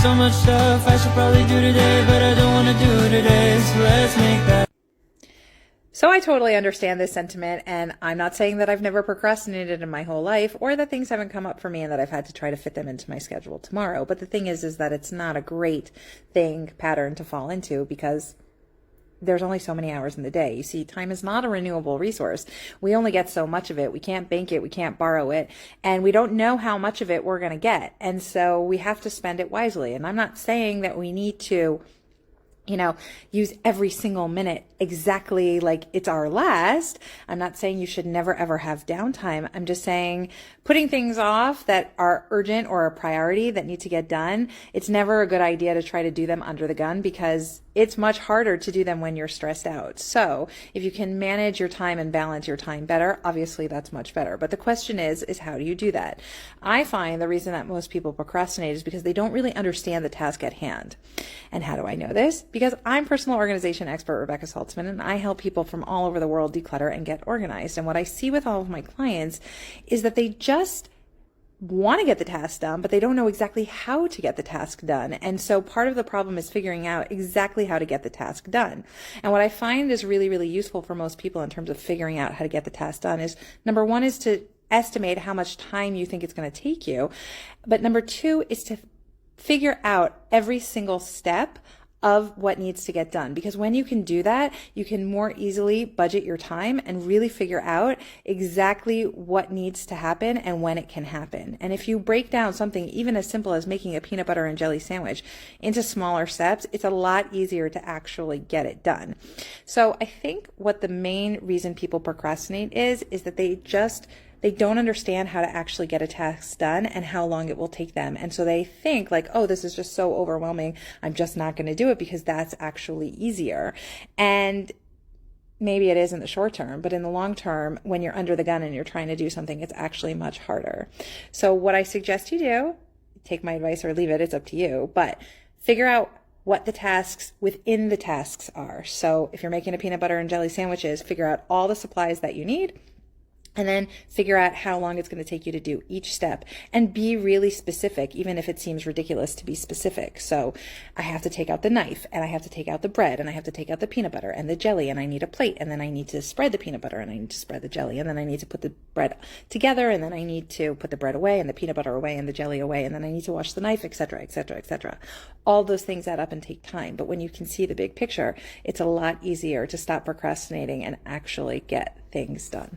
so much stuff I should probably do today, but I don't want to do it today, so let's make that. So I totally understand this sentiment, and I'm not saying that I've never procrastinated in my whole life or that things haven't come up for me and that I've had to try to fit them into my schedule tomorrow. But the thing is that it's not a great pattern to fall into, because there's only so many hours in the day. You see, time is not a renewable resource. We only get so much of it. We can't bank it. We can't borrow it. And we don't know how much of it we're going to get. And so we have to spend it wisely. And I'm not saying that we need to use every single minute exactly like it's our last. I'm not saying you should never ever have downtime. I'm just saying putting things off that are urgent or a priority that need to get done, it's never a good idea to try to do them under the gun, because it's much harder to do them when you're stressed out. So if you can manage your time and balance your time better, obviously that's much better. But the question is how do you do that? I find the reason that most people procrastinate is because they don't really understand the task at hand. And how do I know this? Because I'm personal organization expert Rebecca Saltzman, and I help people from all over the world declutter and get organized. And what I see with all of my clients is that they just want to get the task done, but they don't know exactly how to get the task done. And so part of the problem is figuring out exactly how to get the task done. And what I find is really, really useful for most people in terms of figuring out how to get the task done is, number one, is to estimate how much time you think it's going to take you. But number two is to figure out every single step of what needs to get done. Because when you can do that, you can more easily budget your time and really figure out exactly what needs to happen and when it can happen. And if you break down something even as simple as making a peanut butter and jelly sandwich into smaller steps, it's a lot easier to actually get it done. So I think what the main reason people procrastinate is that they don't understand how to actually get a task done and how long it will take them. And so they think like, oh, this is just so overwhelming, I'm just not going to do it because that's actually easier. And maybe it is in the short term, but in the long term, when you're under the gun and you're trying to do something, it's actually much harder. So what I suggest you do, take my advice or leave it, it's up to you, but figure out what the tasks within the tasks are. So if you're making a peanut butter and jelly sandwiches, figure out all the supplies that you need, and then figure out how long it's going to take you to do each step, and be really specific, even if it seems ridiculous to be specific. So I have to take out the knife, and I have to take out the bread, and I have to take out the peanut butter and the jelly, and I need a plate, and then I need to spread the peanut butter, and I need to spread the jelly, and then I need to put the bread together, and then I need to put the bread away and the peanut butter away and the jelly away, and then I need to wash the knife, etc., etc., etc. All those things add up and take time. But when you can see the big picture, it's a lot easier to stop procrastinating and actually get things done.